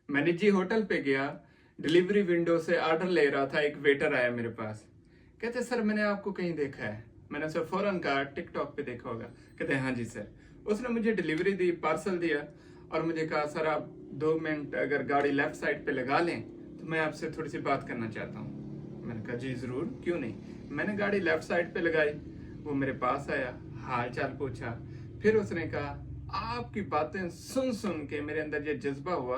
मैंने जी होटल पे गया, डिलीवरी विंडो से ऑर्डर ले रहा था, एक वेटर आया मेरे पास। कहते सर मैंने आपको कहीं देखा है। मैंने सर फौरन कहा टिकटॉक पे देखा होगा। कहते हैं हाँ जी सर। उसने मुझे डिलीवरी दी, पार्सल दिया और मुझे कहा सर आप 2 मिनट अगर गाड़ी लेफ्ट साइड पे लगा लें तो मैं आपसे थोड़ी सी बात करना चाहता हूँ। मैंने कहा जी जरूर, क्यों नहीं। मैंने गाड़ी लेफ्ट साइड पे लगाई, वो मेरे पास आया, हाल चाल पूछा। फिर उसने कहा आपकी बातें सुन सुन के मेरे अंदर ये जज्बा हुआ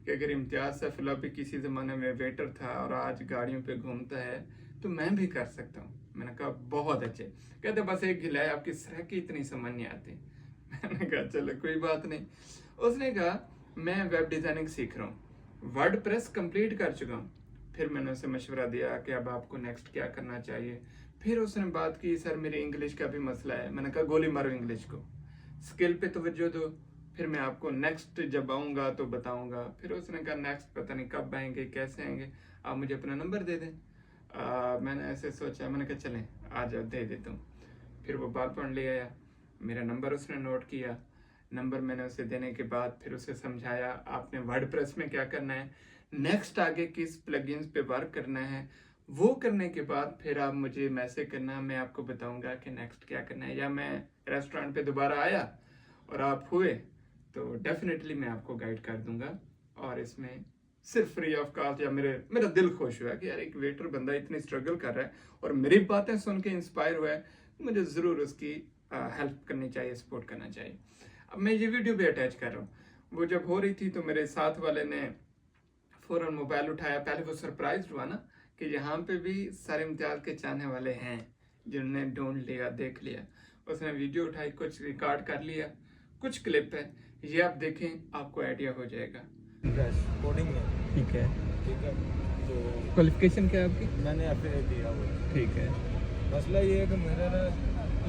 कि अगर इम्तियाज सैफुल्लाह भी किसी ज़माने में वेटर था और आज गाड़ियों पे घूमता है तो मैं भी कर सकता हूँ। मैंने कहा बहुत अच्छे। कहते बस एक गिला है, आपकी सराहकी इतनी समझ नहीं आती। मैंने कहा चलो कोई बात नहीं। उसने कहा मैं वेब डिज़ाइनिंग सीख रहा हूँ, वर्ड प्रेस कंप्लीट कर चुका हूँ। फिर मैंने उसे मशवरा दिया कि अब आपको नेक्स्ट क्या करना चाहिए। फिर उसने बात की सर मेरे इंग्लिश का भी मसला है। मैंने कहा गोली मारो इंग्लिश को, स्किल पे तवज्जो दो, फिर मैं आपको नेक्स्ट जब आऊँगा तो बताऊँगा। फिर उसने कहा नेक्स्ट पता नहीं कब आएंगे कैसे आएंगे, आप मुझे अपना नंबर दे दें। मैंने ऐसे सोचा, मैंने कहा चलें आ जाओ दे देता हूँ। फिर वो बात पढ़ ले आया, मेरा नंबर उसने नोट किया। नंबर मैंने उसे देने के बाद फिर उसे समझाया आपने वर्डप्रेस में क्या करना है, नेक्स्ट आगे किस प्लगइन्स पे वर्क करना है। वो करने के बाद फिर आप मुझे मैसेज करना, मैं आपको बताऊंगा कि नेक्स्ट क्या करना है। या मैं रेस्टोरेंट पे दोबारा आया और आप हुए तो डेफिनेटली मैं आपको गाइड कर दूंगा। और इसमें सिर्फ फ्री ऑफ कॉस्ट, या मेरा दिल खुश हुआ कि यार एक वेटर बंदा इतनी स्ट्रगल कर रहा है और मेरी बातें सुन के इंस्पायर हुआ है, मुझे ज़रूर उसकी हेल्प करनी चाहिए, सपोर्ट करना चाहिए। अब मैं ये वीडियो भी अटैच कर रहा हूँ। वो जब हो रही थी तो मेरे साथ वाले ने फौरन मोबाइल उठाया। पहले वो सरप्राइज हुआ ना कि यहाँ पे भी सर इम्तियाज के चाहने वाले हैं जिन्होंने ढूंढ लिया, देख लिया। उसने वीडियो उठाई, कुछ रिकॉर्ड कर लिया, कुछ क्लिप है, ये आप देखें आपको आइडिया हो जाएगा। कोडिंग में। ठीक है। ठीक है, तो क्वालिफिकेशन क्या है आपकी? मैंने एफए दिया हुआ है। ठीक है। मसला ये है कि मेरा ना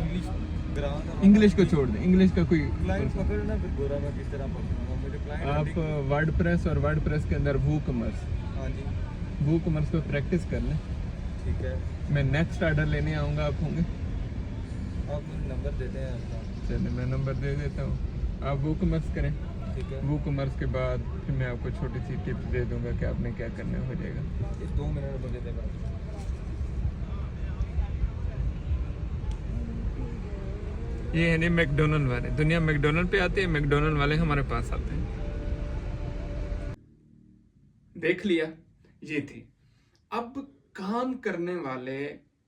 इंग्लिश ग्राम इंग्लिश को छोड़ दें, इंग्लिश का कोई क्लाइंट पकड़ना फिर गोरा मैं किस तरह पकड़ूंगा मेरे क्लाइंट। आप वर्डप्रेस और वर्डप्रेस के अंदर वो कॉमर्स, हाँ जी वो कॉमर्स को प्रैक्टिस कर लें। ठीक है, मैं नेक्स्ट ऑर्डर लेने आऊँगा, आप होंगे? आप मुझे नंबर देते हैं आपका। चलिए मैं नंबर दे देता हूँ, आप वो कॉमर्स करें। ठीक है, वो कॉमर्स के बाद फिर मैं आपको छोटी सी टिप्स दे दूंगा कि आपने क्या करना हो जाएगा। इस 2 मिनट मुझे देगा। ये है नहीं मैकडोनल्ड वाले, दुनिया मैकडोनल्ड पे आती है, मैकडोनल्ड वाले हमारे पास आते हैं। देख लिया, ये थी। अब काम करने वाले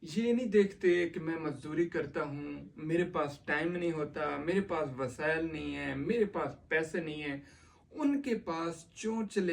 ये नहीं देखते कि मैं मजदूरी करता हूँ, मेरे पास टाइम नहीं होता, मेरे पास वसाइल नहीं है, मेरे पास पैसे नहीं है। उनके पास चोंच